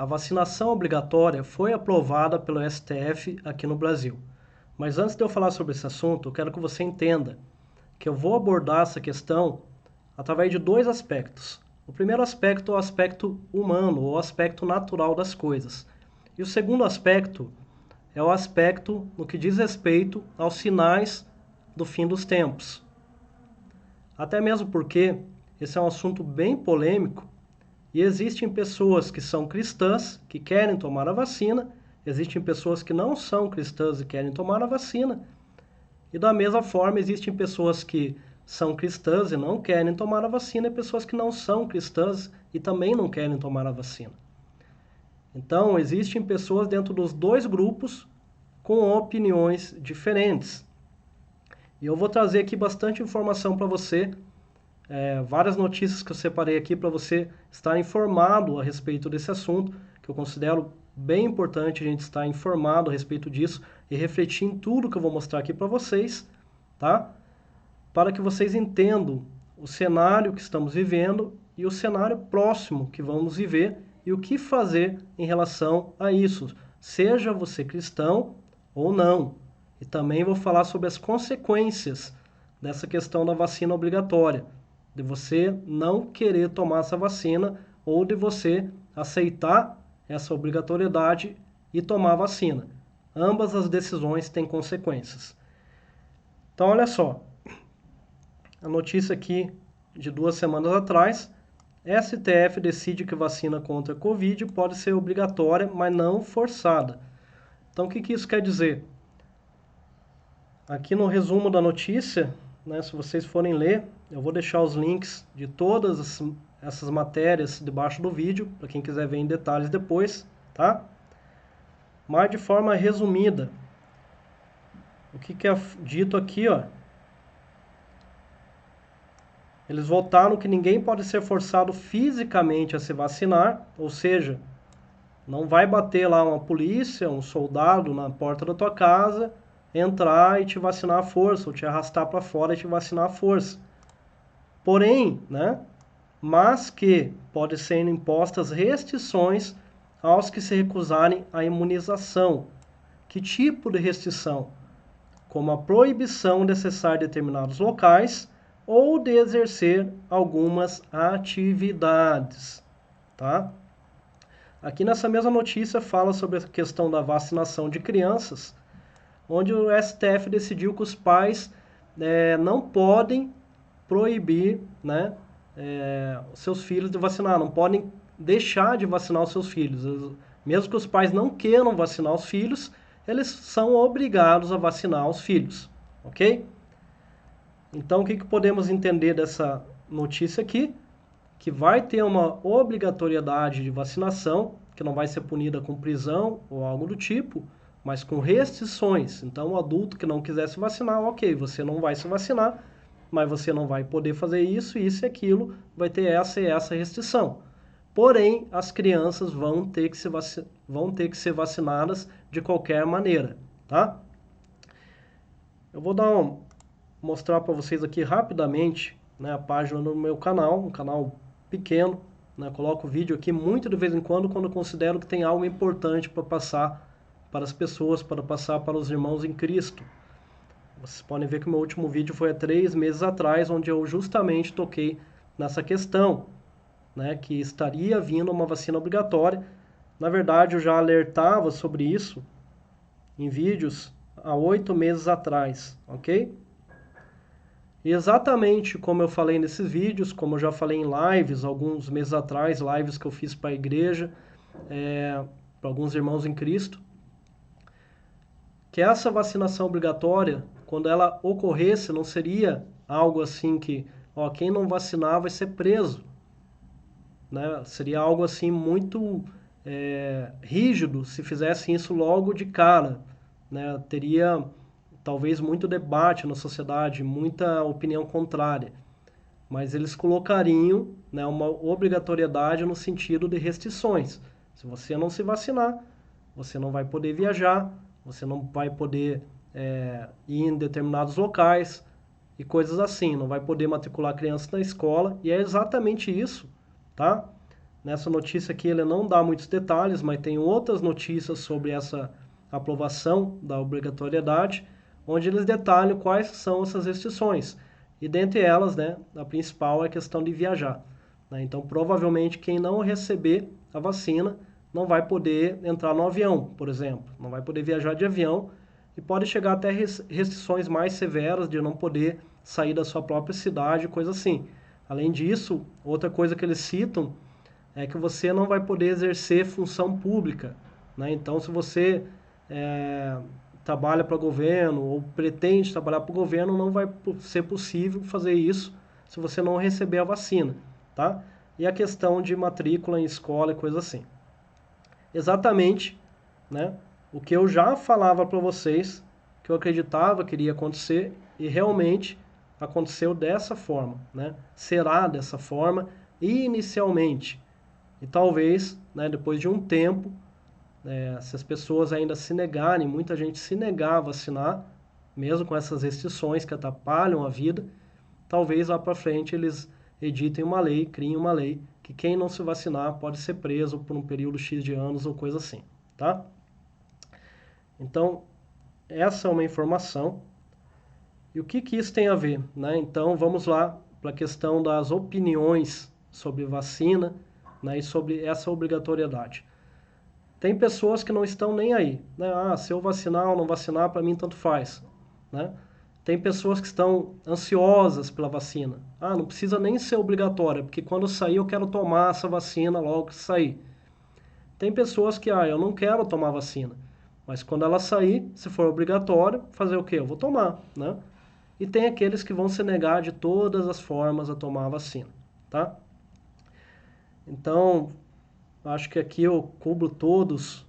a vacinação obrigatória foi aprovada pelo STF aqui no Brasil. Mas antes de eu falar sobre esse assunto, eu quero que você entenda que eu vou abordar essa questão através de dois aspectos. O primeiro aspecto é o aspecto humano, ou o aspecto natural das coisas. E o segundo aspecto é o aspecto no que diz respeito aos sinais do fim dos tempos. Até mesmo porque esse é um assunto bem polêmico e existem pessoas que são cristãs que querem tomar a vacina, existem pessoas que não são cristãs e querem tomar a vacina, e da mesma forma existem pessoas que são cristãs e não querem tomar a vacina e pessoas que não são cristãs e também não querem tomar a vacina. Então, existem pessoas dentro dos dois grupos com opiniões diferentes. E eu vou trazer aqui bastante informação para você, várias notícias que eu separei aqui para você estar informado a respeito desse assunto, que eu considero bem importante a gente estar informado a respeito disso e refletir em tudo que eu vou mostrar aqui para vocês, tá? Para que vocês entendam o cenário que estamos vivendo e o cenário próximo que vamos viver e o que fazer em relação a isso, seja você cristão ou não. E também vou falar sobre as consequências dessa questão da vacina obrigatória, de você não querer tomar essa vacina ou de você aceitar essa obrigatoriedade e tomar a vacina. Ambas as decisões têm consequências. Então, olha só, a notícia aqui de 2 semanas atrás, STF decide que vacina contra a Covid pode ser obrigatória, mas não forçada. Então, o que isso quer dizer? Aqui no resumo da notícia, né, se vocês forem ler, eu vou deixar os links de todas essas matérias debaixo do vídeo, para quem quiser ver em detalhes depois, tá? Mas de forma resumida, o que é dito aqui, ó? Eles votaram que ninguém pode ser forçado fisicamente a se vacinar, ou seja, não vai bater lá uma polícia, um soldado na porta da tua casa, entrar e te vacinar à força, ou te arrastar para fora e te vacinar à força. Porém, né, mas que pode ser impostas restrições aos que se recusarem à imunização. Que tipo de restrição? Como a proibição de acessar determinados locais ou de exercer algumas atividades, tá? Aqui nessa mesma notícia fala sobre a questão da vacinação de crianças, onde o STF decidiu que os pais não podem proibir, né, os seus filhos de vacinar, não podem deixar de vacinar os seus filhos. Mesmo que os pais não queiram vacinar os filhos, eles são obrigados a vacinar os filhos, ok? Então, o que podemos entender dessa notícia aqui? Que vai ter uma obrigatoriedade de vacinação, que não vai ser punida com prisão ou algo do tipo, mas com restrições. Então, o adulto que não quiser se vacinar, ok, você não vai se vacinar, mas você não vai poder fazer isso e aquilo, vai ter essa e essa restrição. Porém, as crianças vão ter que ser vacinadas de qualquer maneira, tá? Eu vou mostrar para vocês aqui rapidamente, né, a página do meu canal, um canal pequeno, né, coloco o vídeo aqui muito de vez em quando eu considero que tem algo importante para passar para as pessoas, para passar para os irmãos em Cristo. Vocês podem ver que o meu último vídeo foi há 3 meses atrás, onde eu justamente toquei nessa questão, né, que estaria vindo uma vacina obrigatória. Na verdade, eu já alertava sobre isso em vídeos há 8 meses atrás, ok? E exatamente como eu falei nesses vídeos, como eu já falei em lives alguns meses atrás, lives que eu fiz para a igreja, para alguns irmãos em Cristo, que essa vacinação obrigatória, quando ela ocorresse, não seria algo assim que, ó, quem não vacinar vai ser preso, né? Seria algo assim muito rígido se fizessem isso logo de cara, né? Teria talvez muito debate na sociedade, muita opinião contrária, mas eles colocariam, né, uma obrigatoriedade no sentido de restrições. Se você não se vacinar, você não vai poder viajar, você não vai poder ir em determinados locais e coisas assim, não vai poder matricular crianças na escola, e é exatamente isso, tá? Nessa notícia aqui ele não dá muitos detalhes, mas tem outras notícias sobre essa aprovação da obrigatoriedade, onde eles detalham quais são essas restrições. E dentre elas, né, a principal é a questão de viajar. Né? Então, provavelmente, quem não receber a vacina não vai poder entrar no avião, por exemplo. Não vai poder viajar de avião e pode chegar até restrições mais severas de não poder sair da sua própria cidade, coisa assim. Além disso, outra coisa que eles citam é que você não vai poder exercer função pública. Né? Então, se você trabalha para o governo ou pretende trabalhar para o governo, não vai ser possível fazer isso se você não receber a vacina. Tá? E a questão de matrícula em escola e coisa assim. Exatamente, né, o que eu já falava para vocês, que eu acreditava que iria acontecer e realmente aconteceu dessa forma. Né? Será dessa forma inicialmente. E talvez, né, depois de um tempo, se as pessoas ainda se negarem, muita gente se negar a vacinar, mesmo com essas restrições que atrapalham a vida, talvez lá para frente eles editem uma lei, criem uma lei, que quem não se vacinar pode ser preso por um período X de anos ou coisa assim, tá? Então, essa é uma informação. E o que que isso tem a ver, né? Então, vamos lá para a questão das opiniões sobre vacina, né, e sobre essa obrigatoriedade. Tem pessoas que não estão nem aí, né? Ah, se eu vacinar ou não vacinar, para mim tanto faz, né? Tem pessoas que estão ansiosas pela vacina. Ah, não precisa nem ser obrigatória, porque quando sair eu quero tomar essa vacina logo que sair. Tem pessoas que, eu não quero tomar vacina, mas quando ela sair, se for obrigatório, fazer o quê? Eu vou tomar, né? E tem aqueles que vão se negar de todas as formas a tomar a vacina, tá? Então, acho que aqui eu cubro todas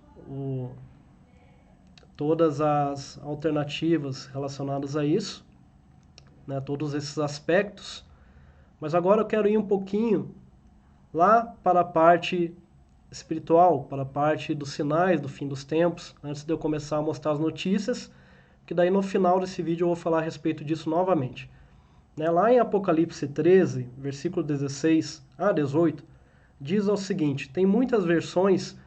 as alternativas relacionadas a isso, né, todos esses aspectos. Mas agora eu quero ir um pouquinho lá para a parte espiritual, para a parte dos sinais do fim dos tempos, antes de eu começar a mostrar as notícias, que daí no final desse vídeo eu vou falar a respeito disso novamente. Né, lá em Apocalipse 13, versículo 16 a 18, diz o seguinte, tem muitas versões,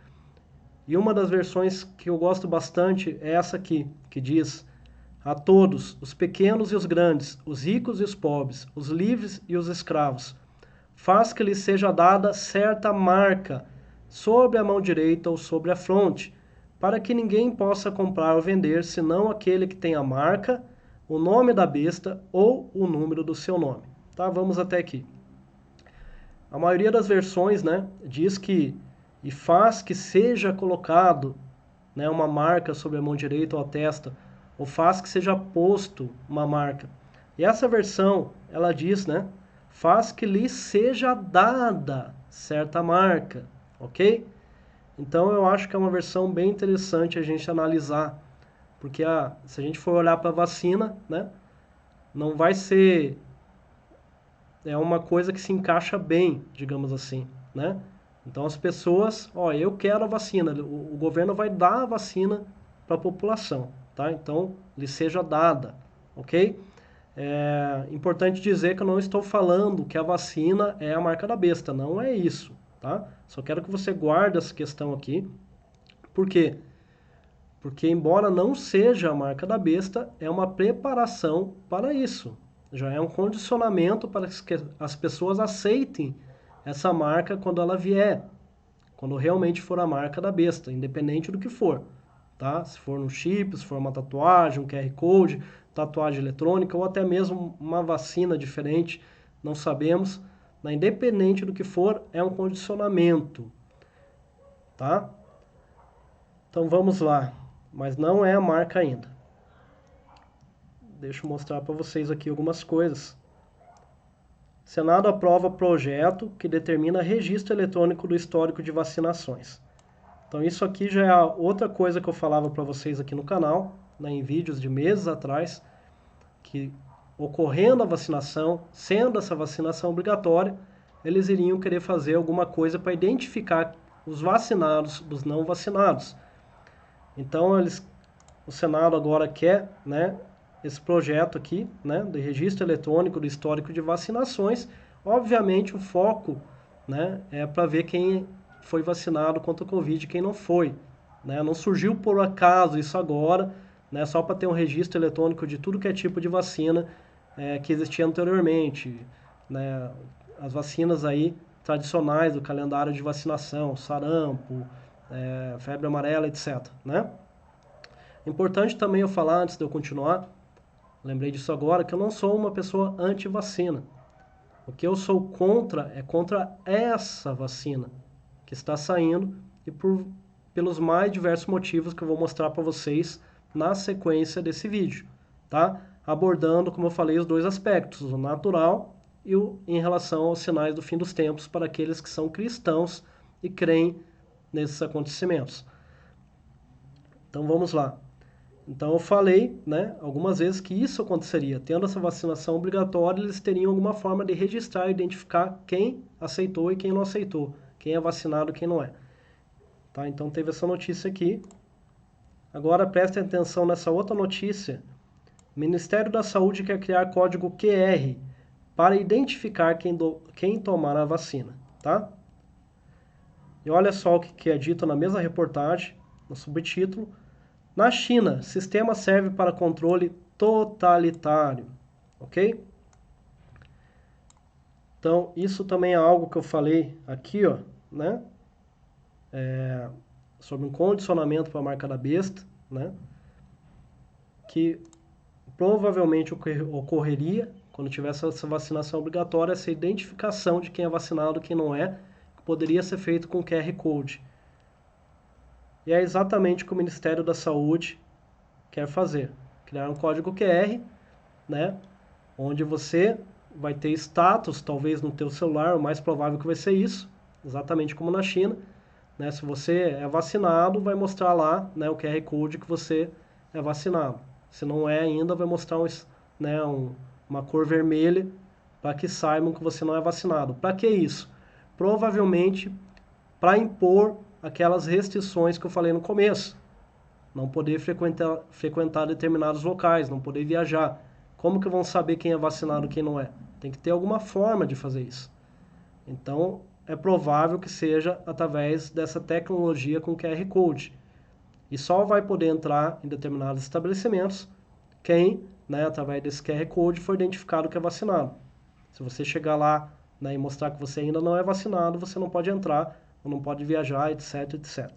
e uma das versões que eu gosto bastante é essa aqui, que diz: a todos, os pequenos e os grandes, os ricos e os pobres, os livres e os escravos, faz que lhes seja dada certa marca sobre a mão direita ou sobre a fronte, para que ninguém possa comprar ou vender, senão aquele que tem a marca, o nome da besta ou o número do seu nome. Tá? Vamos até aqui. A maioria das versões, né, diz que e faz que seja colocado, né, uma marca sobre a mão direita ou a testa, ou faz que seja posto uma marca. E essa versão, ela diz, né, faz que lhe seja dada certa marca, ok? Então eu acho que é uma versão bem interessante a gente analisar, porque se a gente for olhar para a vacina, né, não vai ser uma coisa que se encaixa bem, digamos assim, né? Então as pessoas, eu quero a vacina, o governo vai dar a vacina para a população, tá? Então, lhe seja dada, ok? É importante dizer que eu não estou falando que a vacina é a marca da besta, não é isso, tá? Só quero que você guarde essa questão aqui. Por quê? Porque embora não seja a marca da besta, é uma preparação para isso. Já é um condicionamento para que as pessoas aceitem essa marca quando ela vier, quando realmente for a marca da besta, independente do que for, tá? Se for um chip, se for uma tatuagem, um QR Code, tatuagem eletrônica ou até mesmo uma vacina diferente, não sabemos, mas independente do que for, é um condicionamento, tá? Então vamos lá, mas não é a marca ainda. Deixa eu mostrar para vocês aqui algumas coisas. Senado aprova projeto que determina registro eletrônico do histórico de vacinações. Então isso aqui já é outra coisa que eu falava para vocês aqui no canal, né, em vídeos de meses atrás, que ocorrendo a vacinação, sendo essa vacinação obrigatória, eles iriam querer fazer alguma coisa para identificar os vacinados dos não vacinados. Então o Senado agora quer, né, esse projeto aqui, né, de registro eletrônico do histórico de vacinações. Obviamente o foco né, é para ver quem foi vacinado contra o Covid e quem não foi, né? Não surgiu por acaso isso agora, né, só para ter um registro eletrônico de tudo que é tipo de vacina que existia anteriormente, né? As vacinas aí tradicionais do calendário de vacinação, sarampo, febre amarela, etc, né? Importante também eu falar, antes de eu continuar, lembrei disso agora, que eu não sou uma pessoa anti-vacina. O que eu sou contra é contra essa vacina que está saindo e pelos mais diversos motivos que eu vou mostrar para vocês na sequência desse vídeo, tá? Abordando, como eu falei, os dois aspectos, o natural e o em relação aos sinais do fim dos tempos para aqueles que são cristãos e creem nesses acontecimentos. Então vamos lá. Então eu falei, né, algumas vezes que isso aconteceria. Tendo essa vacinação obrigatória, eles teriam alguma forma de registrar e identificar quem aceitou e quem não aceitou, quem é vacinado e quem não é. Tá? Então teve essa notícia aqui. Agora prestem atenção nessa outra notícia. O Ministério da Saúde quer criar código QR para identificar quem tomar a vacina. Tá? E olha só o que é dito na mesma reportagem, no subtítulo. Na China, sistema serve para controle totalitário, ok? Então, isso também é algo que eu falei aqui, ó, né? Sobre um condicionamento para a marca da besta, né? Que provavelmente ocorreria quando tivesse essa vacinação obrigatória, essa identificação de quem é vacinado e quem não é, que poderia ser feito com QR Code. E é exatamente o que o Ministério da Saúde quer fazer. Criar um código QR, né? Onde você vai ter status, talvez no teu celular, o mais provável que vai ser isso, exatamente como na China, né? Se você é vacinado, vai mostrar lá, né, o QR Code que você é vacinado. Se não é ainda, vai mostrar né, uma cor vermelha para que saibam que você não é vacinado. Para que isso? Provavelmente para impor aquelas restrições que eu falei no começo. Não poder frequentar determinados locais, não poder viajar. Como que vão saber quem é vacinado e quem não é? Tem que ter alguma forma de fazer isso. Então, é provável que seja através dessa tecnologia com QR Code. E só vai poder entrar em determinados estabelecimentos quem, né, através desse QR Code, for identificado que é vacinado. Se você chegar lá, né, e mostrar que você ainda não é vacinado, você não pode entrar, ou não pode viajar, etc, etc.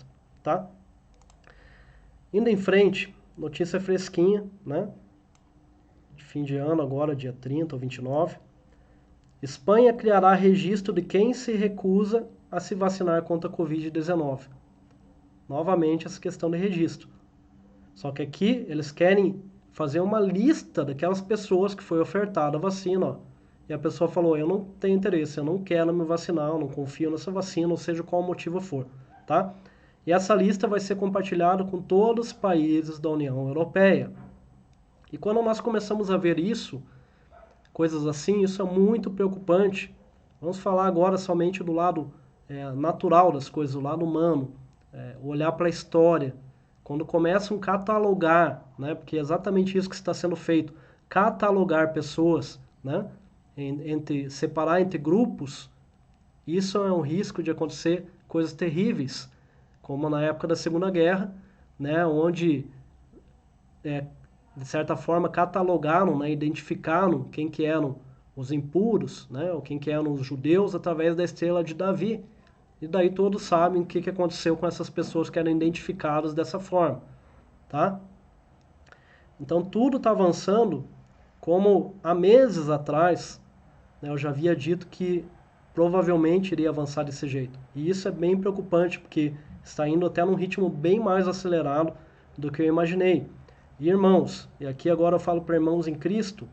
Tá? Indo em frente, notícia fresquinha, né? De fim de ano agora, dia 30 ou 29. Espanha criará registro de quem se recusa a se vacinar contra a Covid-19. Novamente essa questão de registro. Só que aqui eles querem fazer uma lista daquelas pessoas que foi ofertada a vacina, ó. E a pessoa falou, eu não tenho interesse, eu não quero me vacinar, eu não confio nessa vacina, ou seja, qual o motivo for, tá? E essa lista vai ser compartilhada com todos os países da União Europeia. E quando nós começamos a ver isso, coisas assim, isso é muito preocupante. Vamos falar agora somente do lado natural das coisas, do lado humano, olhar para a história. Quando começam a catalogar, né, porque é exatamente isso que está sendo feito, catalogar pessoas, né, separar entre grupos, isso é um risco de acontecer coisas terríveis, como na época da Segunda Guerra, né, onde, de certa forma, catalogaram, né, identificaram quem que eram os impuros, né, ou quem que eram os judeus através da estrela de Davi. E daí todos sabem o que que aconteceu com essas pessoas que eram identificadas dessa forma, tá? Então tudo está avançando como há meses atrás, né, eu já havia dito que provavelmente iria avançar desse jeito. E isso é bem preocupante, porque está indo até num ritmo bem mais acelerado do que eu imaginei. E irmãos, e aqui agora eu falo para irmãos em Cristo,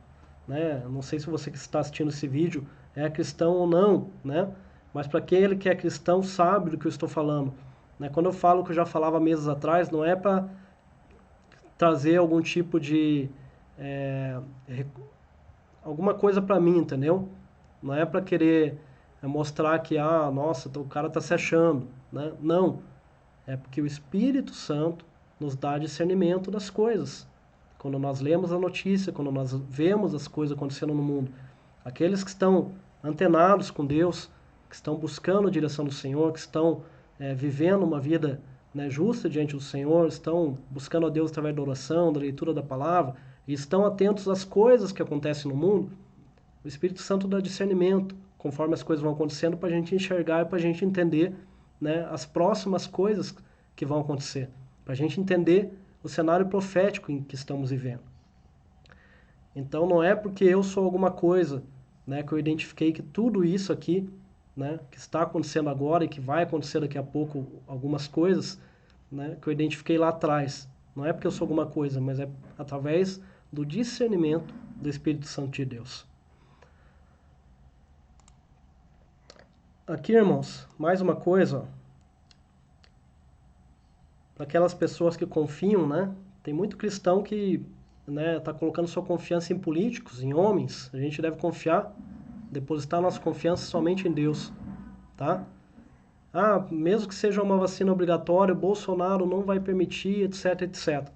né? Não sei se você que está assistindo esse vídeo é cristão ou não, né? Mas para aquele que é cristão sabe do que eu estou falando. Né? Quando eu falo que eu já falava meses atrás, não é para trazer algum tipo de alguma coisa para mim, entendeu? Não é para querer mostrar que, nossa, o cara está se achando, né? Não, é porque o Espírito Santo nos dá discernimento das coisas. Quando nós lemos a notícia, quando nós vemos as coisas acontecendo no mundo, aqueles que estão antenados com Deus, que estão buscando a direção do Senhor, que estão vivendo uma vida, né, justa diante do Senhor, estão buscando a Deus através da oração, da leitura da palavra, e estão atentos às coisas que acontecem no mundo, o Espírito Santo dá discernimento, conforme as coisas vão acontecendo, para a gente enxergar e para a gente entender, né, as próximas coisas que vão acontecer, para a gente entender o cenário profético em que estamos vivendo. Então não é porque eu sou alguma coisa, né, que eu identifiquei que tudo isso aqui, né, que está acontecendo agora e que vai acontecer daqui a pouco, algumas coisas, né, que eu identifiquei lá atrás. Não é porque eu sou alguma coisa, mas é através do discernimento do Espírito Santo de Deus. Aqui, irmãos, mais uma coisa, para aquelas pessoas que confiam, né? Tem muito cristão que, né, tá colocando sua confiança em políticos, em homens. A gente deve confiar, depositar nossa confiança somente em Deus, tá? Ah, mesmo que seja uma vacina obrigatória, Bolsonaro não vai permitir, etc, etc.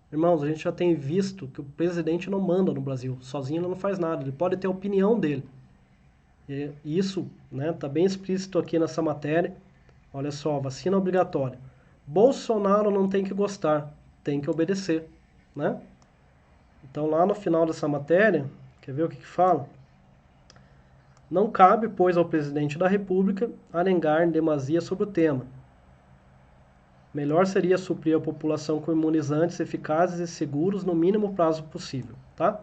Irmãos, a gente já tem visto que o presidente não manda no Brasil, sozinho ele não faz nada, ele pode ter a opinião dele. E isso, né, tá bem explícito aqui nessa matéria. Olha só, vacina obrigatória. Bolsonaro não tem que gostar, tem que obedecer, né? Então lá no final dessa matéria, quer ver o que fala? Não cabe, pois, ao presidente da República arengar em demasia sobre o tema. Melhor seria suprir a população com imunizantes eficazes e seguros no mínimo prazo possível, tá?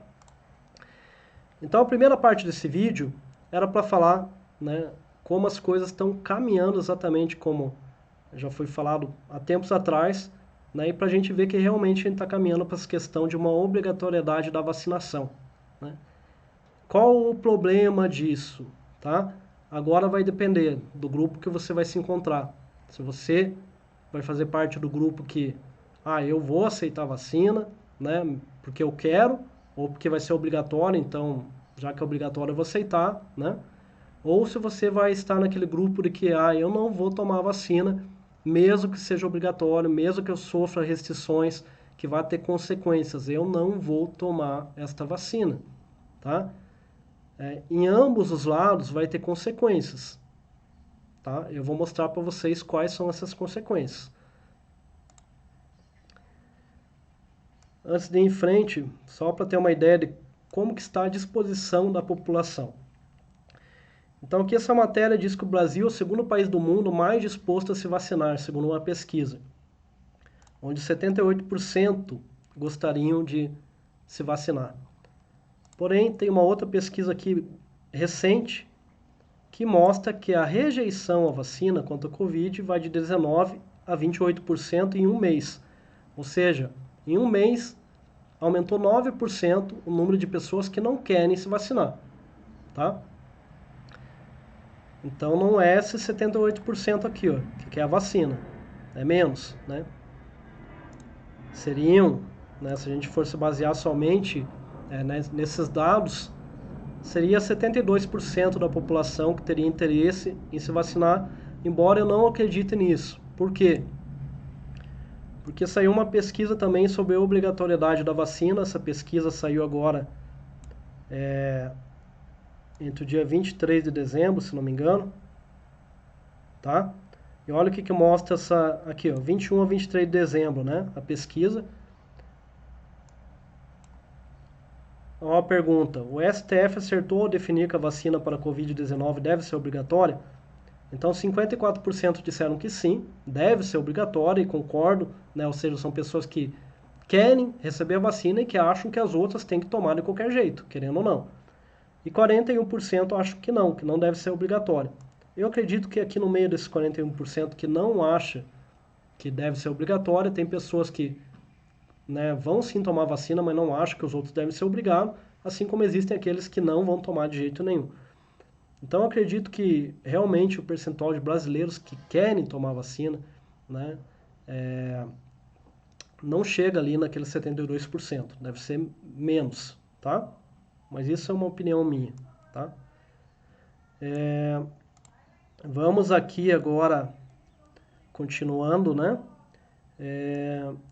Então a primeira parte desse vídeo era para falar, né, como as coisas estão caminhando exatamente como já foi falado há tempos atrás, né, e para a gente ver que realmente a gente está caminhando para essa questão de uma obrigatoriedade da vacinação, né? Qual o problema disso, tá? Agora vai depender do grupo que você vai se encontrar. Se você vai fazer parte do grupo que, eu vou aceitar a vacina, né, porque eu quero, ou porque vai ser obrigatório, então, já que é obrigatório, eu vou aceitar, né? Ou se você vai estar naquele grupo de que, eu não vou tomar a vacina, mesmo que seja obrigatório, mesmo que eu sofra restrições, que vai ter consequências, eu não vou tomar esta vacina, tá? Em ambos os lados vai ter consequências, tá? Eu vou mostrar para vocês quais são essas consequências. Antes de ir em frente, só para ter uma ideia de como que está a disposição da população. Então aqui essa matéria diz que o Brasil é o segundo país do mundo mais disposto a se vacinar, segundo uma pesquisa, onde 78% gostariam de se vacinar. Porém, tem uma outra pesquisa aqui recente que mostra que a rejeição à vacina contra a Covid vai de 19% a 28% em um mês. Ou seja, em um mês aumentou 9% o número de pessoas que não querem se vacinar, tá? Então não é esse 78% aqui, ó, que é a vacina. É menos, né? Seriam, né, se a gente fosse basear somente nesses dados, seria 72% da população que teria interesse em se vacinar, embora eu não acredite nisso. Por quê? Porque saiu uma pesquisa também sobre a obrigatoriedade da vacina. Essa pesquisa saiu agora entre o dia 23 de dezembro, se não me engano, tá? E olha o que mostra essa aqui, ó, 21 a 23 de dezembro, né? A pesquisa. Uma pergunta: o STF acertou ao definir que a vacina para a Covid-19 deve ser obrigatória? Então 54% disseram que sim, deve ser obrigatória, e concordo, né? Ou seja, são pessoas que querem receber a vacina e que acham que as outras têm que tomar de qualquer jeito, querendo ou não. E 41% acham que não deve ser obrigatória. Eu acredito que aqui no meio desses 41% que não acha que deve ser obrigatória, tem pessoas que, né, vão sim tomar vacina, mas não acham que os outros devem ser obrigados, assim como existem aqueles que não vão tomar de jeito nenhum. Então eu acredito que realmente o percentual de brasileiros que querem tomar vacina, né, não chega ali naqueles 72%, deve ser menos, tá? Mas isso é uma opinião minha, tá? Vamos aqui agora, continuando, né?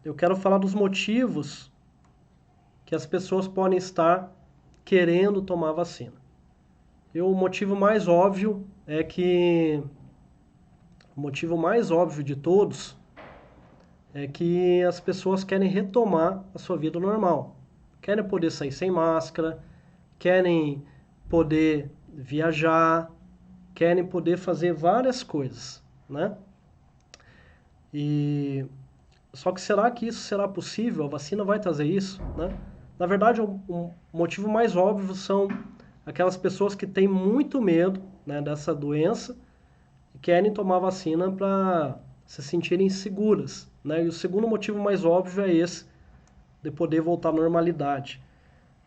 Eu quero falar dos motivos que as pessoas podem estar querendo tomar vacina. E o motivo mais óbvio é que o motivo mais óbvio de todos é que as pessoas querem retomar a sua vida normal. Querem poder sair sem máscara, querem poder viajar, querem poder fazer várias coisas, né? Só que será que isso será possível? A vacina vai trazer isso, né? Na verdade, o motivo mais óbvio são aquelas pessoas que têm muito medo, né, dessa doença e querem tomar vacina para se sentirem seguras, né? E o segundo motivo mais óbvio é esse, de poder voltar à normalidade.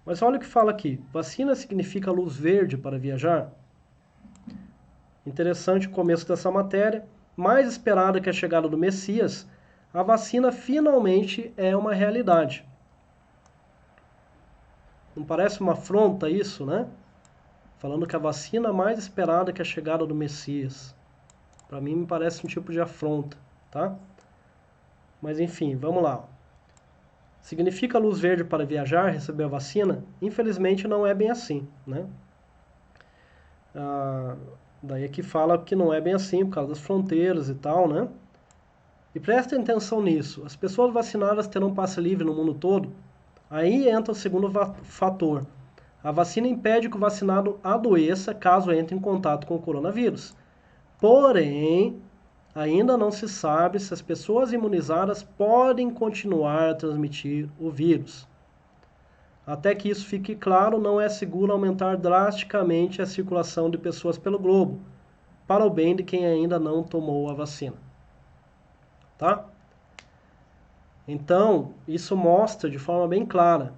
Mas olha o que fala aqui: vacina significa luz verde para viajar? Interessante o começo dessa matéria. Mais esperada que a chegada do Messias, a vacina finalmente é uma realidade. Não parece uma afronta isso, né? Falando que a vacina mais esperada que a chegada do Messias. Para mim me parece um tipo de afronta, tá? Mas enfim, vamos lá. Significa luz verde para viajar, receber a vacina? Infelizmente não é bem assim, né? Daí aqui fala que não é bem assim por causa das fronteiras e tal, né? E prestem atenção nisso. As pessoas vacinadas terão passe livre no mundo todo? Aí entra o segundo fator. A vacina impede que o vacinado adoeça caso entre em contato com o coronavírus. Porém, ainda não se sabe se as pessoas imunizadas podem continuar a transmitir o vírus. Até que isso fique claro, não é seguro aumentar drasticamente a circulação de pessoas pelo globo, para o bem de quem ainda não tomou a vacina. Tá? Então, isso mostra de forma bem clara.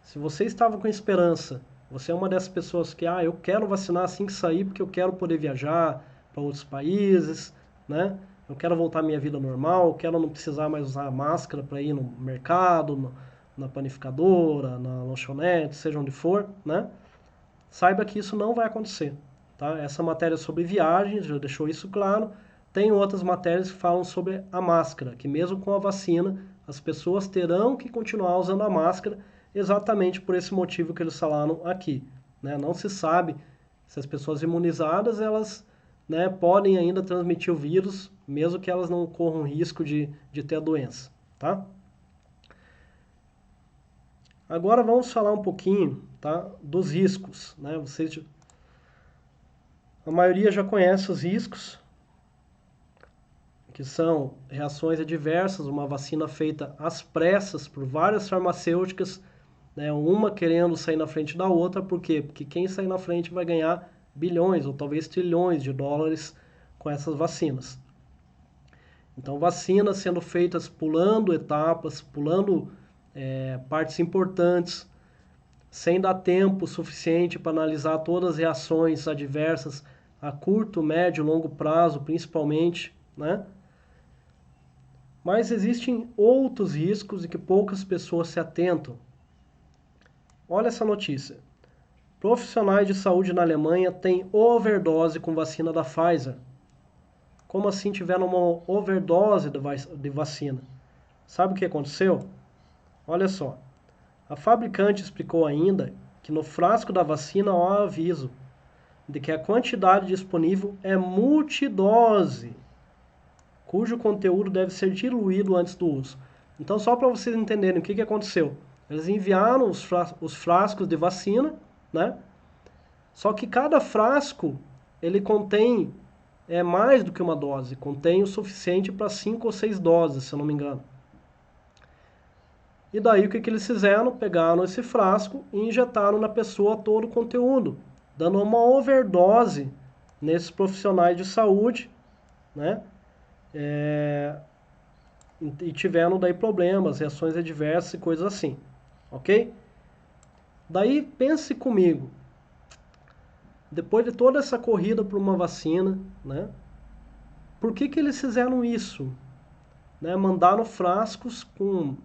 Se você estava com esperança, você é uma dessas pessoas que, eu quero vacinar assim que sair porque eu quero poder viajar para outros países, né? Eu quero voltar à minha vida normal, eu quero não precisar mais usar máscara para ir no mercado, na panificadora, na lanchonete, seja onde for, né? Saiba que isso não vai acontecer, tá? Essa matéria sobre viagens já deixou isso claro. Tem outras matérias que falam sobre a máscara, que mesmo com a vacina, as pessoas terão que continuar usando a máscara exatamente por esse motivo que eles falaram aqui, né? Não se sabe se as pessoas imunizadas, elas, né, podem ainda transmitir o vírus, mesmo que elas não corram risco de ter a doença, tá? Agora vamos falar um pouquinho, tá, dos riscos, né? A maioria já conhece os riscos, que são reações adversas, uma vacina feita às pressas por várias farmacêuticas, né, uma querendo sair na frente da outra, por quê? Porque quem sair na frente vai ganhar bilhões ou talvez trilhões de dólares com essas vacinas. Então, vacinas sendo feitas pulando etapas, pulando partes importantes, sem dar tempo suficiente para analisar todas as reações adversas a curto, médio e longo prazo, principalmente, né? Mas existem outros riscos e que poucas pessoas se atentam. Olha essa notícia. Profissionais de saúde na Alemanha têm overdose com vacina da Pfizer. Como assim tiveram uma overdose de vacina? Sabe o que aconteceu? Olha só. A fabricante explicou ainda que no frasco da vacina há aviso de que a quantidade disponível é multidose, cujo conteúdo deve ser diluído antes do uso. Então, só para vocês entenderem o que aconteceu. Eles enviaram os frascos de vacina, né? Só que cada frasco, ele contém mais do que uma dose, contém o suficiente para 5 ou 6 doses, se eu não me engano. E daí o que eles fizeram? Pegaram esse frasco e injetaram na pessoa todo o conteúdo, dando uma overdose nesses profissionais de saúde, né? E tiveram daí problemas, reações adversas e coisas assim, ok? Daí pense comigo, depois de toda essa corrida por uma vacina, né? Por que eles fizeram isso? Né? Mandaram frascos com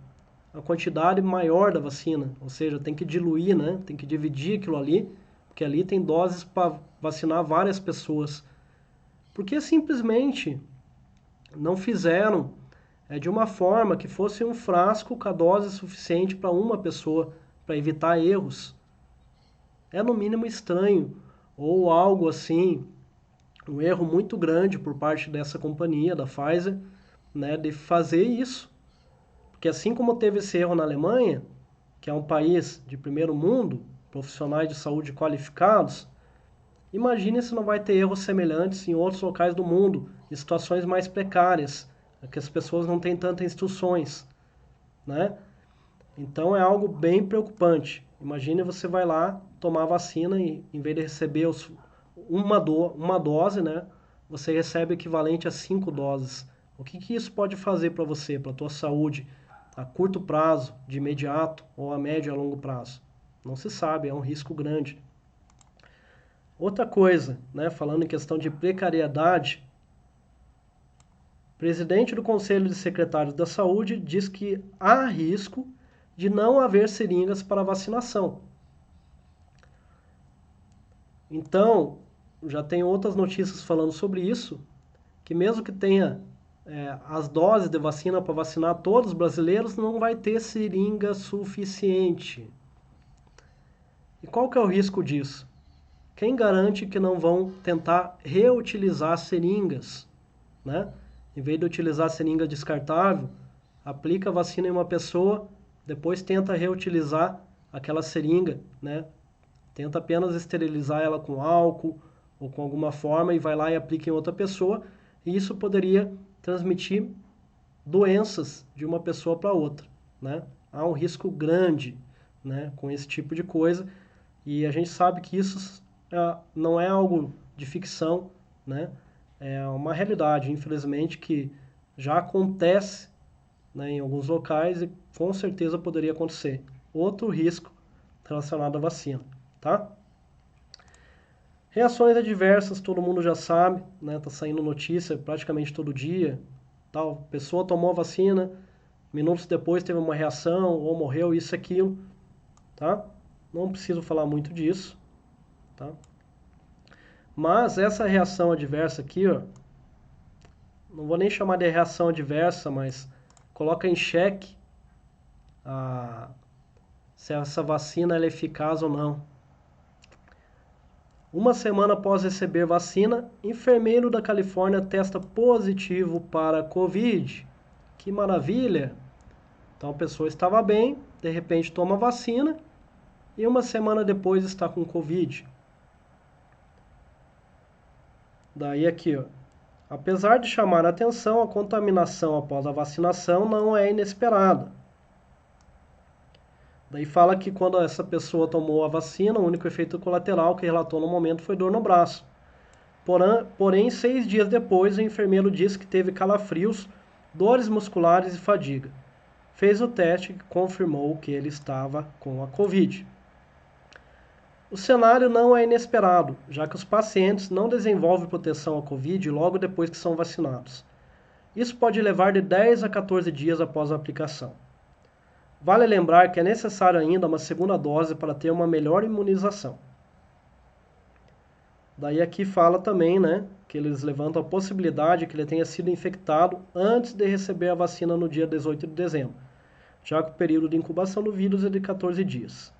a quantidade maior da vacina, ou seja, tem que diluir, né? Tem que dividir aquilo ali, porque ali tem doses para vacinar várias pessoas. Porque simplesmente não fizeram de uma forma que fosse um frasco com a dose suficiente para uma pessoa, para evitar erros. É no mínimo estranho, ou algo assim, um erro muito grande por parte dessa companhia, da Pfizer, né, de fazer isso. Porque assim como teve esse erro na Alemanha, que é um país de primeiro mundo, profissionais de saúde qualificados, imagine se não vai ter erros semelhantes em outros locais do mundo, em situações mais precárias, que as pessoas não têm tantas instruções, né? Então é algo bem preocupante. Imagine você vai lá tomar a vacina e em vez de receber uma dose, né, você recebe equivalente a 5 doses. O que isso pode fazer para você, para a tua saúde, a curto prazo, de imediato, ou a médio e a longo prazo? Não se sabe, é um risco grande. Outra coisa, né, falando em questão de precariedade, o presidente do Conselho de Secretários da Saúde diz que há risco de não haver seringas para vacinação. Então, já tem outras notícias falando sobre isso, que mesmo que tenha as doses de vacina para vacinar todos os brasileiros, não vai ter seringa suficiente. E qual que é o risco disso? Quem garante que não vão tentar reutilizar seringas, né? Em vez de utilizar seringa descartável, aplica a vacina em uma pessoa, depois tenta reutilizar aquela seringa, né? Tenta apenas esterilizar ela com álcool ou com alguma forma e vai lá e aplica em outra pessoa, e isso poderia transmitir doenças de uma pessoa para outra, né? Há um risco grande, né, com esse tipo de coisa, e a gente sabe que isso não é algo de ficção, né? É uma realidade, infelizmente, que já acontece, né, em alguns locais e com certeza poderia acontecer. Outro risco relacionado à vacina, tá? Reações adversas, todo mundo já sabe, né? Tá saindo notícia praticamente todo dia. Tal pessoa tomou a vacina, minutos depois teve uma reação ou morreu, isso e aquilo, tá? Não preciso falar muito disso, tá? Mas essa reação adversa aqui, ó, não vou nem chamar de reação adversa, mas coloca em xeque se essa vacina é eficaz ou não. Uma semana após receber vacina, enfermeiro da Califórnia testa positivo para Covid. Que maravilha! Então a pessoa estava bem, de repente toma vacina e uma semana depois está com Covid. Daí aqui, ó. Apesar de chamar a atenção, a contaminação após a vacinação não é inesperada. Daí fala que quando essa pessoa tomou a vacina, o único efeito colateral que relatou no momento foi dor no braço. Porém, 6 dias depois, o enfermeiro disse que teve calafrios, dores musculares e fadiga. Fez o teste e confirmou que ele estava com a Covid. O cenário não é inesperado, já que os pacientes não desenvolvem proteção à Covid logo depois que são vacinados. Isso pode levar de 10 a 14 dias após a aplicação. Vale lembrar que é necessário ainda uma segunda dose para ter uma melhor imunização. Daí aqui fala também, né, que eles levantam a possibilidade que ele tenha sido infectado antes de receber a vacina no dia 18 de dezembro, já que o período de incubação do vírus é de 14 dias.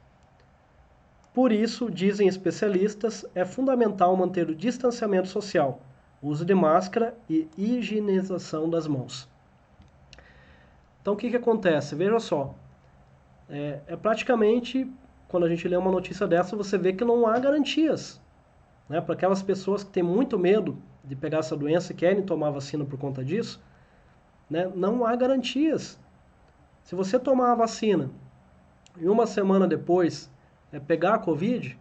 Por isso, dizem especialistas, é fundamental manter o distanciamento social, uso de máscara e higienização das mãos. Então o que acontece? Veja só, praticamente, quando a gente lê uma notícia dessa, você vê que não há garantias. Né? Para aquelas pessoas que têm muito medo de pegar essa doença e querem tomar vacina por conta disso, né? Não há garantias. Se você tomar a vacina e uma semana depois pegar a Covid,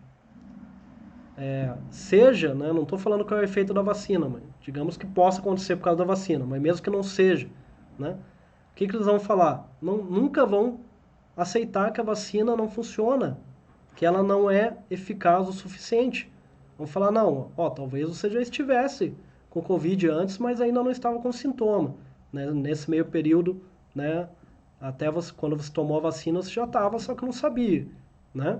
seja, né? Não estou falando que é o efeito da vacina, mas digamos que possa acontecer por causa da vacina, mas mesmo que não seja, né? O que eles vão falar? Nunca vão aceitar que a vacina não funciona, que ela não é eficaz o suficiente. Vão falar, não, talvez você já estivesse com Covid antes, mas ainda não estava com sintoma. Né? Nesse meio período, né, até quando você tomou a vacina, você já estava, só que não sabia. Né?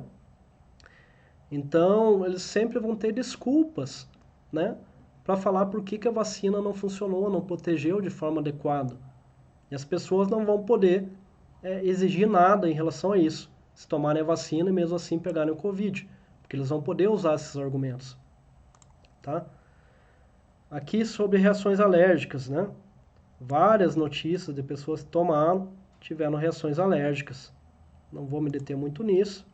Então, eles sempre vão ter desculpas, né, para falar por que a vacina não funcionou, não protegeu de forma adequada. E as pessoas não vão poder exigir nada em relação a isso, se tomarem a vacina e mesmo assim pegarem o Covid. Porque eles vão poder usar esses argumentos. Tá? Aqui sobre reações alérgicas, né? Várias notícias de pessoas que tomaram, tiveram reações alérgicas. Não vou me deter muito nisso.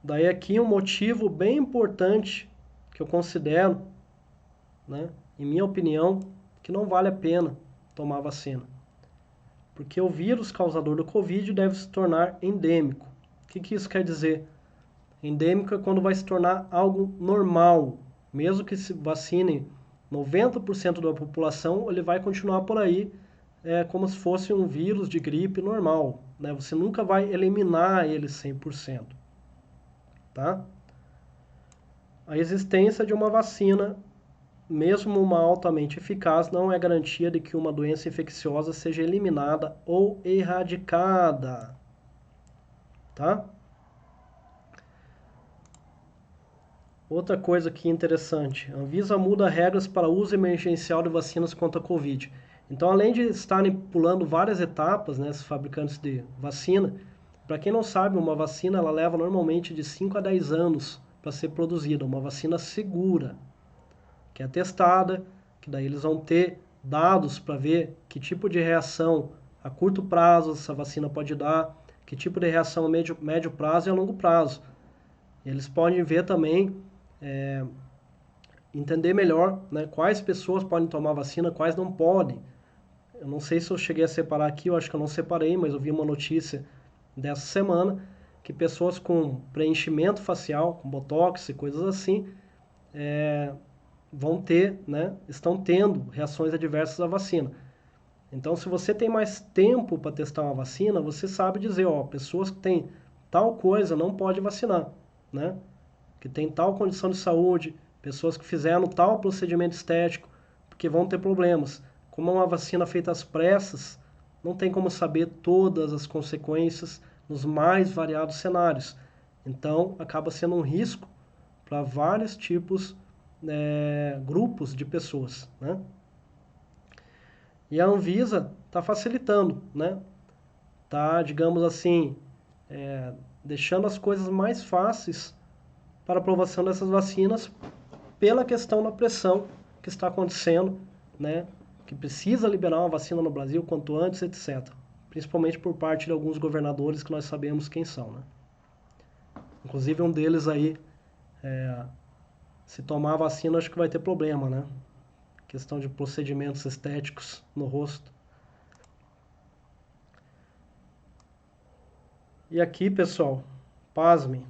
Daí aqui um motivo bem importante que eu considero, né, em minha opinião, que não vale a pena tomar vacina. Porque o vírus causador do Covid deve se tornar endêmico. O que isso quer dizer? Endêmico é quando vai se tornar algo normal. Mesmo que se vacine 90% da população, ele vai continuar por aí como se fosse um vírus de gripe normal, né? Você nunca vai eliminar ele 100%. Tá? A existência de uma vacina, mesmo uma altamente eficaz, não é garantia de que uma doença infecciosa seja eliminada ou erradicada. Tá? Outra coisa aqui interessante, a Anvisa muda regras para uso emergencial de vacinas contra a Covid. Então, além de estarem pulando várias etapas, né, esses fabricantes de vacina, para quem não sabe, uma vacina ela leva normalmente de 5 a 10 anos para ser produzida, uma vacina segura, que é testada, que daí eles vão ter dados para ver que tipo de reação a curto prazo essa vacina pode dar, que tipo de reação a médio prazo e a longo prazo. Eles podem ver também, entender melhor, né, quais pessoas podem tomar vacina, quais não podem. Eu não sei se eu cheguei a separar aqui, eu acho que eu não separei, mas eu vi uma notícia dessa semana que pessoas com preenchimento facial, com botox e coisas assim, vão ter, né, estão tendo reações adversas à vacina. Então, se você tem mais tempo para testar uma vacina, você sabe dizer, ó, pessoas que têm tal coisa não pode vacinar, né? Que tem tal condição de saúde, pessoas que fizeram tal procedimento estético, porque vão ter problemas. Como é uma vacina feita às pressas, não tem como saber todas as consequências nos mais variados cenários. Então, acaba sendo um risco para vários tipos, grupos de pessoas, né? E a Anvisa está facilitando, né? Tá, digamos assim, deixando as coisas mais fáceis para a aprovação dessas vacinas pela questão da pressão que está acontecendo, né? Que precisa liberar uma vacina no Brasil quanto antes, etc. Principalmente por parte de alguns governadores que nós sabemos quem são, né? Inclusive um deles aí, se tomar a vacina, acho que vai ter problema, né? Questão de procedimentos estéticos no rosto. E aqui, pessoal, pasmem.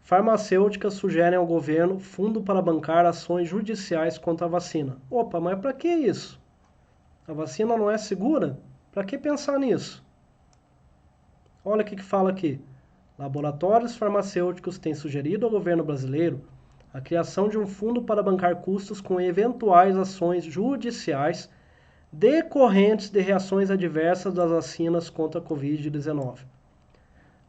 Farmacêuticas sugerem ao governo fundo para bancar ações judiciais contra a vacina. Opa, mas para que isso? A vacina não é segura? Para que pensar nisso? Olha o que fala aqui. Laboratórios farmacêuticos têm sugerido ao governo brasileiro a criação de um fundo para bancar custos com eventuais ações judiciais decorrentes de reações adversas das vacinas contra a Covid-19.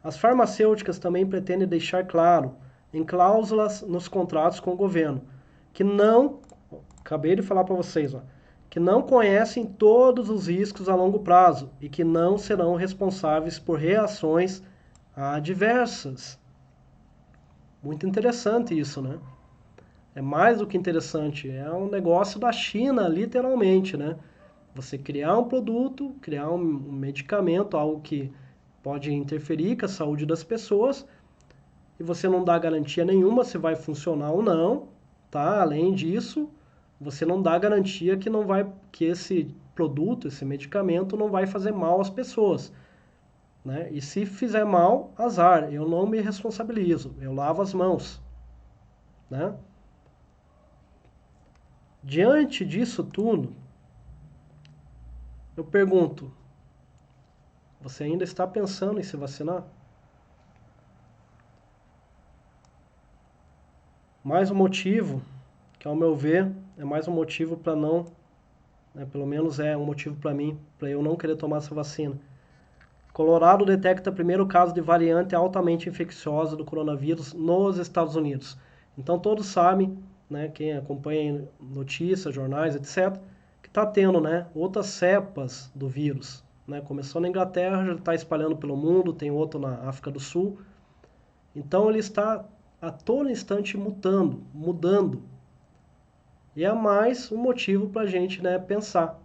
As farmacêuticas também pretendem deixar claro, em cláusulas nos contratos com o governo, que não, acabei de falar para vocês, que não conhecem todos os riscos a longo prazo e que não serão responsáveis por reações adversas. Muito interessante isso, né? É mais do que interessante, é um negócio da China, literalmente, né? Você criar um produto, criar um medicamento, algo que pode interferir com a saúde das pessoas, e você não dá garantia nenhuma se vai funcionar ou não, tá? Além disso, você não dá garantia que esse produto, esse medicamento não vai fazer mal às pessoas, né? E se fizer mal, azar, eu não me responsabilizo, eu lavo as mãos, né? Diante disso tudo, eu pergunto, você ainda está pensando em se vacinar? Mais um motivo, que ao meu ver, é mais um motivo para não, né, pelo menos é um motivo para mim, para eu não querer tomar essa vacina. Colorado detecta primeiro caso de variante altamente infecciosa do coronavírus nos Estados Unidos. Então todos sabem, né, quem acompanha notícias, jornais, etc., que está tendo, né, outras cepas do vírus. Né? Começou na Inglaterra, já está espalhando pelo mundo, tem outro na África do Sul. Então ele está a todo instante mudando. E é mais um motivo para a gente, né, pensar.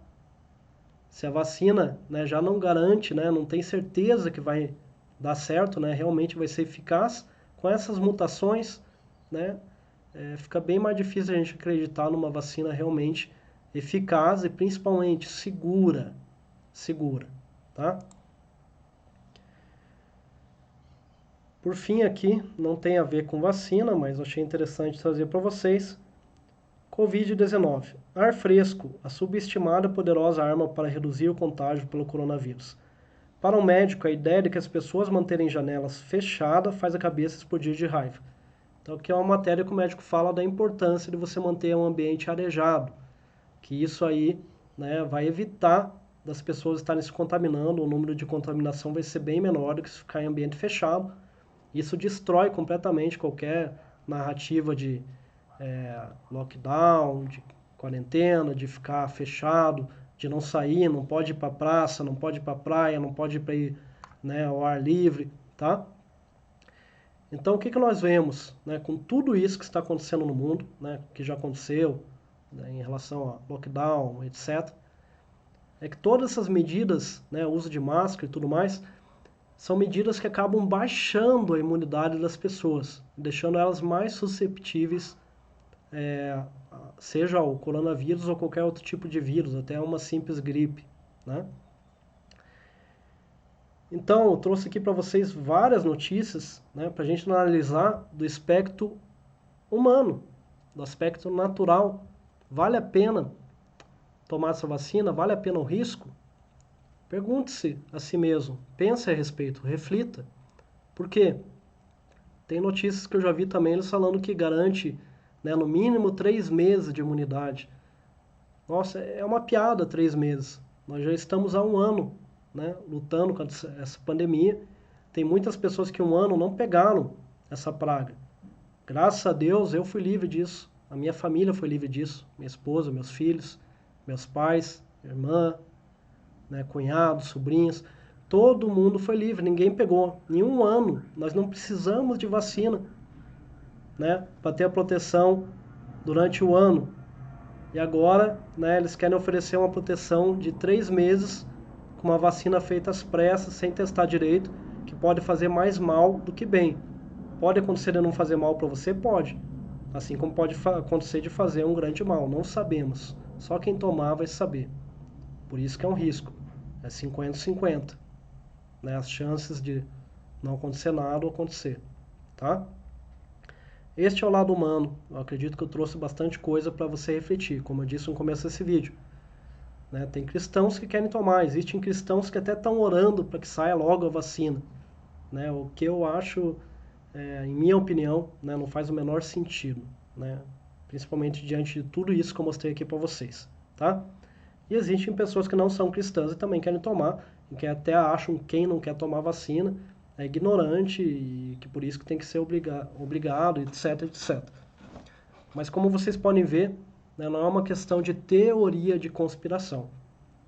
Se a vacina, né, já não garante, né, não tem certeza que vai dar certo, né, realmente vai ser eficaz, com essas mutações, né, fica bem mais difícil a gente acreditar numa vacina realmente eficaz e principalmente segura, tá? Por fim aqui, não tem a ver com vacina, mas achei interessante trazer para vocês. Covid-19. Ar fresco, a subestimada e poderosa arma para reduzir o contágio pelo coronavírus. Para um médico, a ideia de que as pessoas manterem janelas fechadas faz a cabeça explodir de raiva. Então, aqui é uma matéria que o médico fala da importância de você manter um ambiente arejado, que isso aí, né, vai evitar das pessoas estarem se contaminando, o número de contaminação vai ser bem menor do que se ficar em ambiente fechado. Isso destrói completamente qualquer narrativa de lockdown, de quarentena, de ficar fechado, de não sair, não pode ir para praça, não pode ir para praia, não pode ir para ir, né, ao ar livre, tá? Então, o que que nós vemos, né, com tudo isso que está acontecendo no mundo, né, que já aconteceu, né, em relação a lockdown, etc., é que todas essas medidas, né, uso de máscara e tudo mais, são medidas que acabam baixando a imunidade das pessoas, deixando elas mais susceptíveis, seja ao coronavírus ou qualquer outro tipo de vírus, até uma simples gripe, né? Então, eu trouxe aqui para vocês várias notícias, né, para a gente analisar do aspecto humano, do aspecto natural. Vale a pena tomar essa vacina? Vale a pena o risco? Pergunte-se a si mesmo, pense a respeito, reflita. Por quê? Tem notícias que eu já vi também eles falando que garante, né, no mínimo 3 meses de imunidade. Nossa, é uma piada 3 meses. Nós já estamos há um ano, né, lutando contra essa pandemia. Tem muitas pessoas que um ano não pegaram essa praga. Graças a Deus eu fui livre disso. A minha família foi livre disso. Minha esposa, meus filhos, meus pais, minha irmã, né, cunhados, sobrinhos. Todo mundo foi livre, ninguém pegou. Em um ano, nós não precisamos de vacina, né, para ter a proteção durante o ano. E agora, né, eles querem oferecer uma proteção de 3 meses com uma vacina feita às pressas, sem testar direito, que pode fazer mais mal do que bem. Pode acontecer de não fazer mal para você? Pode. Assim como pode acontecer de fazer um grande mal. Não sabemos. Só quem tomar vai saber. Por isso que é um risco. É 50-50. Né? As chances de não acontecer nada ou acontecer. Tá? Este é o lado humano. Eu acredito que eu trouxe bastante coisa para você refletir, como eu disse no começo desse vídeo. Né? Tem cristãos que querem tomar, existem cristãos que até estão orando para que saia logo a vacina. Né? O que eu acho, em minha opinião, né, não faz o menor sentido. Né? Principalmente diante de tudo isso que eu mostrei aqui para vocês. Tá? E existem pessoas que não são cristãs e também querem tomar, e que até acham que quem não quer tomar vacina é ignorante e que por isso que tem que ser obrigado, etc, etc. Mas como vocês podem ver, né, não é uma questão de teoria de conspiração.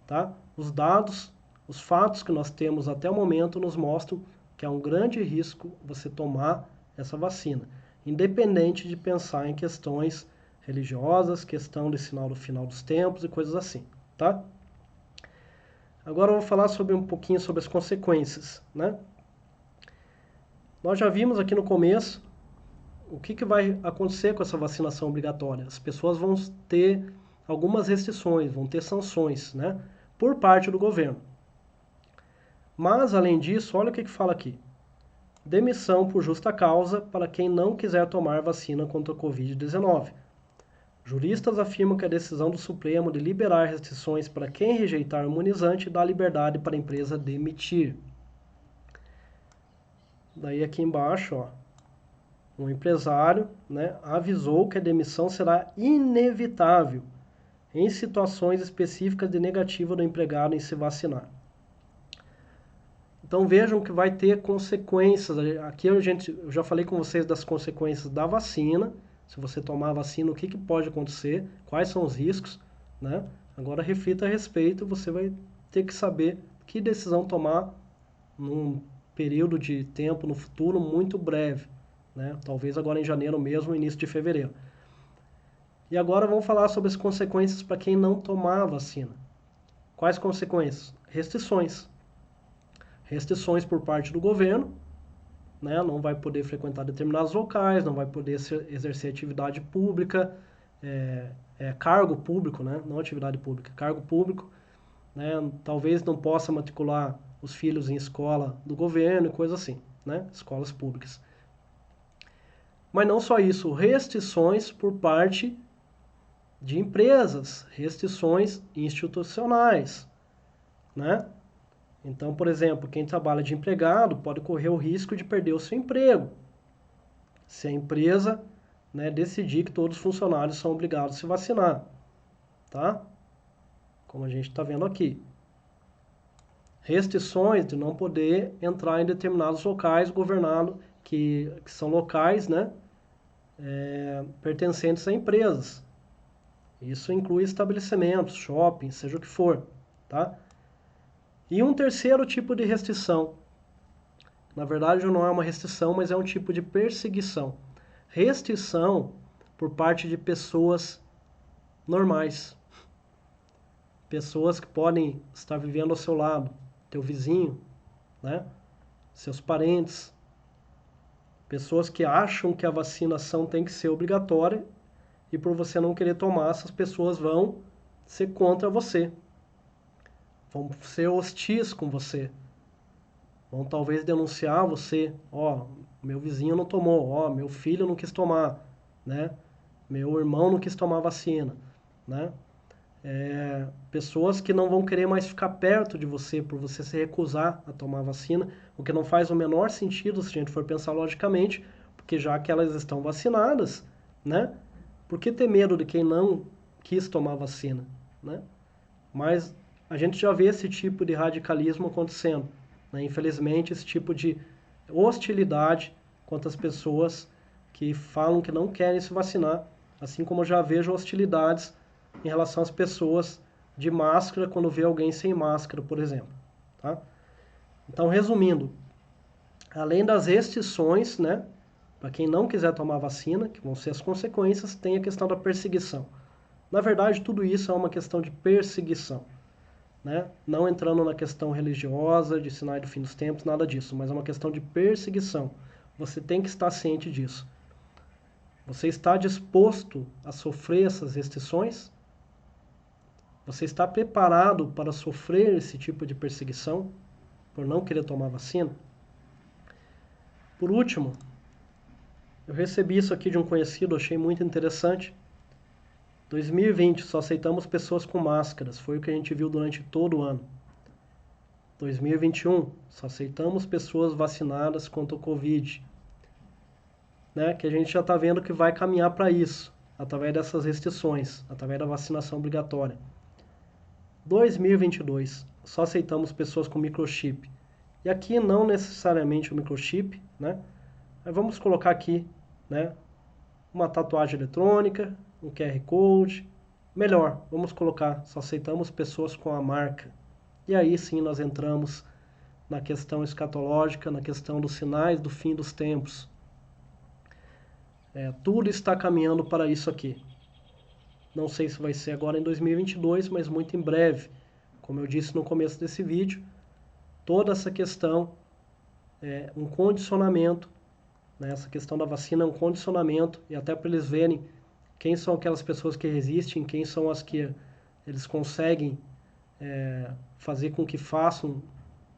Tá? Os dados, os fatos que nós temos até o momento nos mostram que é um grande risco você tomar essa vacina, independente de pensar em questões religiosas, questão de sinal do final dos tempos e coisas assim. Tá? Agora eu vou falar um pouquinho sobre as consequências, né? Nós já vimos aqui no começo o que vai acontecer com essa vacinação obrigatória. As pessoas vão ter algumas restrições, vão ter sanções, né? Por parte do governo. Mas, além disso, olha o que fala aqui. Demissão por justa causa para quem não quiser tomar vacina contra a Covid-19. Juristas afirmam que a decisão do Supremo de liberar restrições para quem rejeitar o imunizante dá liberdade para a empresa demitir. Daí aqui embaixo, ó, um empresário, né, avisou que a demissão será inevitável em situações específicas de negativa do empregado em se vacinar. Então vejam que vai ter consequências. Aqui eu já falei com vocês das consequências da vacina. Se você tomar a vacina, o que pode acontecer, quais são os riscos, né? Agora reflita a respeito, você vai ter que saber que decisão tomar num período de tempo no futuro muito breve, né? Talvez agora em janeiro mesmo, início de fevereiro. E agora vamos falar sobre as consequências para quem não tomar a vacina. Quais consequências? Restrições. Restrições por parte do governo, né? Não vai poder frequentar determinados locais, não vai poder exercer atividade pública, cargo público, né? Não atividade pública, cargo público, né? Talvez não possa matricular os filhos em escola do governo e coisa assim, né? Escolas públicas. Mas não só isso, restrições por parte de empresas, restrições institucionais, né? Então, por exemplo, quem trabalha de empregado pode correr o risco de perder o seu emprego, se a empresa, né, decidir que todos os funcionários são obrigados a se vacinar, tá? Como a gente está vendo aqui. Restrições de não poder entrar em determinados locais governados, que são locais, né, pertencentes a empresas. Isso inclui estabelecimentos, shoppings, seja o que for, tá? E um terceiro tipo de restrição. Na verdade, não é uma restrição, mas é um tipo de perseguição. Restrição por parte de pessoas normais. Pessoas que podem estar vivendo ao seu lado, teu vizinho, né? Seus parentes. Pessoas que acham que a vacinação tem que ser obrigatória e por você não querer tomar, essas pessoas vão ser contra você. Vão ser hostis com você. Vão talvez denunciar você, ó, meu vizinho não tomou, ó, meu filho não quis tomar, né? Meu irmão não quis tomar vacina, né? Pessoas que não vão querer mais ficar perto de você por você se recusar a tomar vacina, o que não faz o menor sentido se a gente for pensar logicamente, porque já que elas estão vacinadas, né? Por que ter medo de quem não quis tomar vacina, né? Mas a gente já vê esse tipo de radicalismo acontecendo, né? Infelizmente, esse tipo de hostilidade contra as pessoas que falam que não querem se vacinar, assim como eu já vejo hostilidades em relação às pessoas de máscara quando vê alguém sem máscara, por exemplo. Tá? Então, resumindo, além das restrições, né, para quem não quiser tomar vacina, que vão ser as consequências, tem a questão da perseguição. Na verdade, tudo isso é uma questão de perseguição. Né? Não entrando na questão religiosa, de sinais do fim dos tempos, nada disso, mas é uma questão de perseguição. Você tem que estar ciente disso. Você está disposto a sofrer essas restrições? Você está preparado para sofrer esse tipo de perseguição por não querer tomar vacina? Por último, eu recebi isso aqui de um conhecido, achei muito interessante. 2020, só aceitamos pessoas com máscaras, foi o que a gente viu durante todo o ano. 2021, só aceitamos pessoas vacinadas contra o Covid. Né? Que a gente já está vendo que vai caminhar para isso, através dessas restrições, através da vacinação obrigatória. 2022, só aceitamos pessoas com microchip. E aqui não necessariamente o microchip, né? Mas vamos colocar aqui, né, uma tatuagem eletrônica, um QR Code. Melhor, vamos colocar, só aceitamos pessoas com a marca. E aí sim nós entramos na questão escatológica, na questão dos sinais do fim dos tempos. Tudo está caminhando para isso aqui. Não sei se vai ser agora em 2022, mas muito em breve. Como eu disse no começo desse vídeo, toda essa questão é um condicionamento, né? Essa questão da vacina é um condicionamento, e até para eles verem quem são aquelas pessoas que resistem, quem são as que eles conseguem fazer com que façam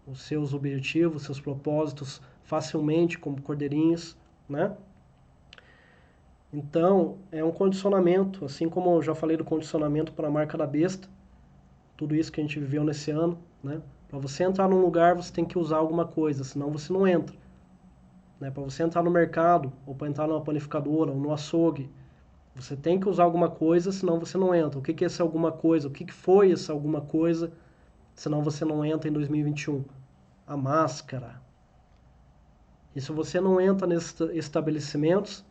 os seus objetivos, seus propósitos facilmente, como cordeirinhos, né? Então, é um condicionamento, assim como eu já falei do condicionamento para a marca da besta, tudo isso que a gente viveu nesse ano, né? Para você entrar num lugar, você tem que usar alguma coisa, senão você não entra. Né? Para você entrar no mercado, ou para entrar numa panificadora, ou no açougue, você tem que usar alguma coisa, senão você não entra. O que é essa alguma coisa? O que foi essa alguma coisa, senão você não entra em 2021? A máscara. E se você não entra nesses estabelecimentos,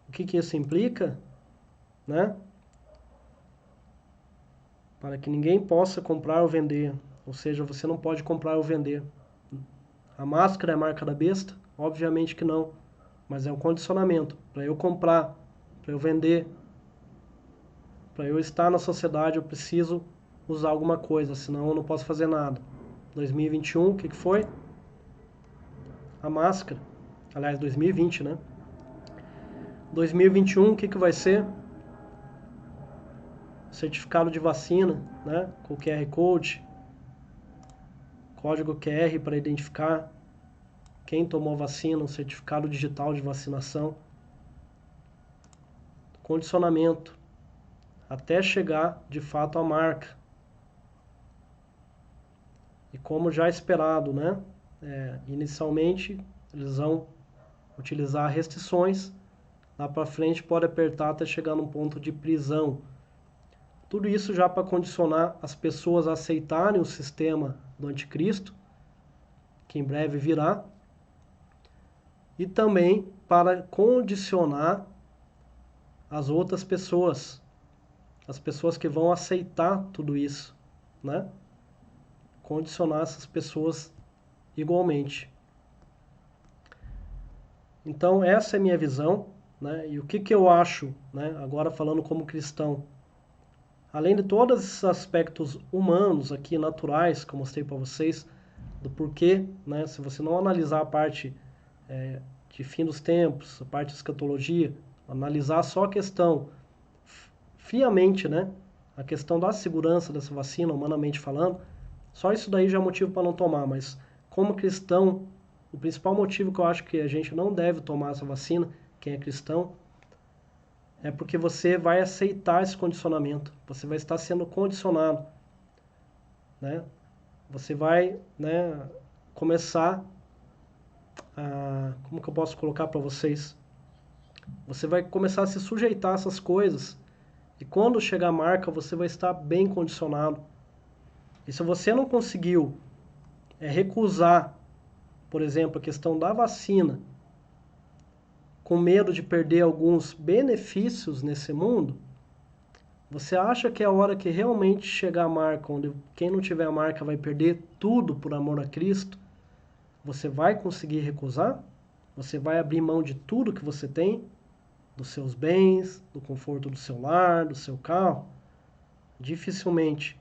o que isso implica? Né? Para que ninguém possa comprar ou vender. Ou seja, você não pode comprar ou vender. A máscara é a marca da besta? Obviamente que não. mas é um condicionamento. Para eu comprar, para eu vender, para eu estar na sociedade, eu preciso usar alguma coisa, senão eu não posso fazer nada. 2021, o que foi? A máscara. Aliás, 2020, né? 2021, o que vai ser? Certificado de vacina, né? Com QR Code, código QR para identificar quem tomou vacina, um certificado digital de vacinação. Condicionamento, até chegar de fato à marca. E como já esperado, né? Inicialmente eles vão utilizar restrições, lá para frente pode apertar até chegar num ponto de prisão. Tudo isso já para condicionar as pessoas a aceitarem o sistema do anticristo, que em breve virá, e também para condicionar as outras pessoas, as pessoas que vão aceitar tudo isso, né? Condicionar essas pessoas igualmente. Então essa é a minha visão, né? E o que eu acho, né? Agora falando como cristão, além de todos esses aspectos humanos aqui, naturais, que eu mostrei para vocês, do porquê, né? Se você não analisar a parte de fim dos tempos, a parte de escatologia, analisar só a questão friamente, né? A questão da segurança dessa vacina, humanamente falando, só isso daí já é motivo para não tomar, mas como cristão, o principal motivo que eu acho que a gente não deve tomar essa vacina, quem é cristão, é porque você vai aceitar esse condicionamento, você vai estar sendo condicionado, né? Você vai, né, começar a... Como que eu posso colocar para vocês? Você vai começar a se sujeitar a essas coisas, e quando chegar a marca, você vai estar bem condicionado. E se você não conseguiu recusar, por exemplo, a questão da vacina, com medo de perder alguns benefícios nesse mundo, você acha que é a hora que realmente chegar a marca, onde quem não tiver a marca vai perder tudo por amor a Cristo, você vai conseguir recusar? Você vai abrir mão de tudo que você tem? Dos seus bens, do conforto do seu lar, do seu carro? Dificilmente.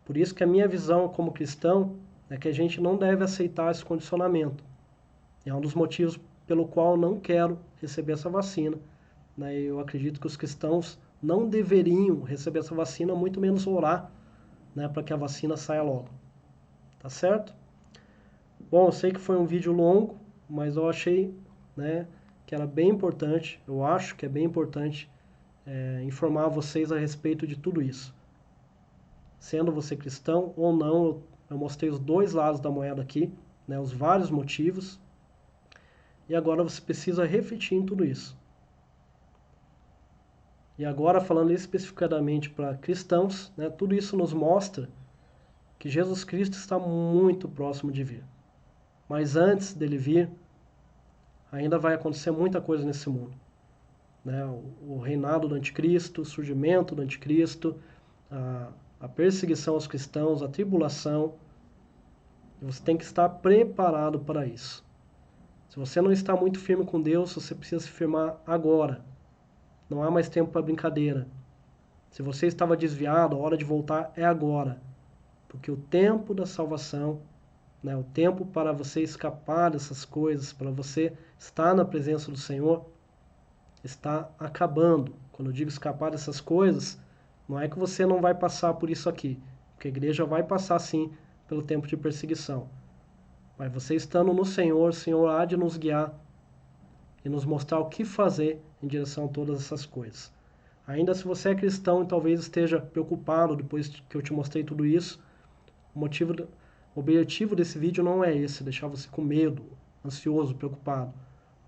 Por isso que a minha visão como cristão é que a gente não deve aceitar esse condicionamento. É um dos motivos pelo qual eu não quero receber essa vacina, né? Eu acredito que os cristãos não deveriam receber essa vacina, muito menos orar, né, para que a vacina saia logo. Tá certo? Bom, eu sei que foi um vídeo longo, mas eu achei, né, que era bem importante, eu acho que é bem importante informar vocês a respeito de tudo isso. Sendo você cristão ou não, eu mostrei os dois lados da moeda aqui, né, os vários motivos, e agora você precisa refletir em tudo isso. E agora, falando especificadamente para cristãos, né, tudo isso nos mostra que Jesus Cristo está muito próximo de vir. Mas antes dele vir, ainda vai acontecer muita coisa nesse mundo. Né? O reinado do anticristo, o surgimento do anticristo, a perseguição aos cristãos, a tribulação. E você tem que estar preparado para isso. Se você não está muito firme com Deus, você precisa se firmar agora. Não há mais tempo para brincadeira. Se você estava desviado, a hora de voltar é agora. Porque o tempo da salvação, né, o tempo para você escapar dessas coisas, para você estar na presença do Senhor, está acabando. Quando eu digo escapar dessas coisas, não é que você não vai passar por isso aqui. Porque a igreja vai passar sim pelo tempo de perseguição. Mas você estando no Senhor, o Senhor há de nos guiar e nos mostrar o que fazer em direção a todas essas coisas. Ainda se você é cristão e talvez esteja preocupado depois que eu te mostrei tudo isso, o objetivo desse vídeo não é esse, deixar você com medo, ansioso, preocupado,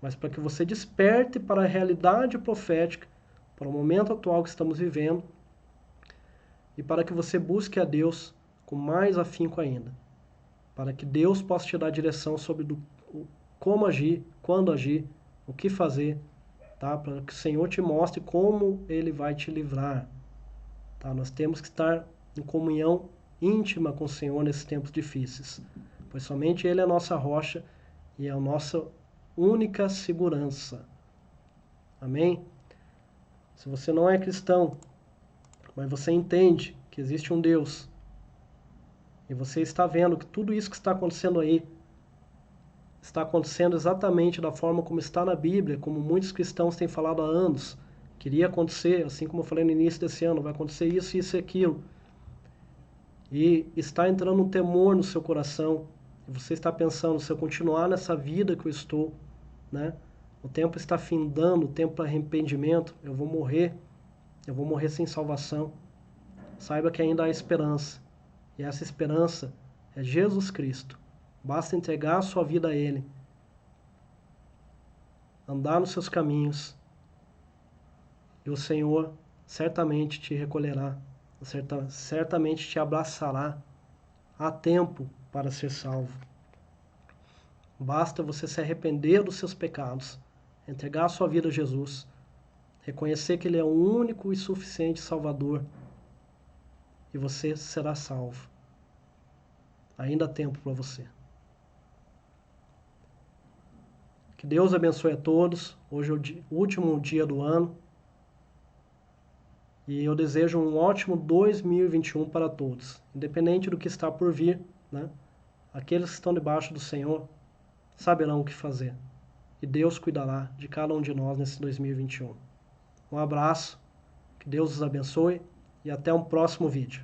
mas para que você desperte para a realidade profética, para o momento atual que estamos vivendo, e para que você busque a Deus com mais afinco ainda, para que Deus possa te dar direção sobre como agir, quando agir, o que fazer, tá? Para que o Senhor te mostre como Ele vai te livrar. Tá? Nós temos que estar em comunhão íntima com o Senhor nesses tempos difíceis, pois somente Ele é a nossa rocha e é o nosso única segurança. Amém? Se você não é cristão, mas você entende que existe um Deus, e você está vendo que tudo isso que está acontecendo aí está acontecendo exatamente da forma como está na Bíblia, como muitos cristãos têm falado há anos, queria acontecer, assim como eu falei no início desse ano, vai acontecer isso, isso e aquilo. E está entrando um temor no seu coração, e você está pensando, se eu continuar nessa vida que eu estou, né? O tempo está findando, o tempo para arrependimento, eu vou morrer sem salvação. Saiba que ainda há esperança. E essa esperança é Jesus Cristo. Basta entregar a sua vida a Ele, andar nos seus caminhos, e o Senhor certamente te recolherá, certamente te abraçará. Há tempo para ser salvo. Basta você se arrepender dos seus pecados, entregar a sua vida a Jesus, reconhecer que Ele é o único e suficiente Salvador, e você será salvo. Ainda há tempo para você. Que Deus abençoe a todos. Hoje é o último dia do ano. E eu desejo um ótimo 2021 para todos. Independente do que está por vir, né? Aqueles que estão debaixo do Senhor saberão o que fazer. E Deus cuidará de cada um de nós nesse 2021. Um abraço, que Deus os abençoe e até um próximo vídeo.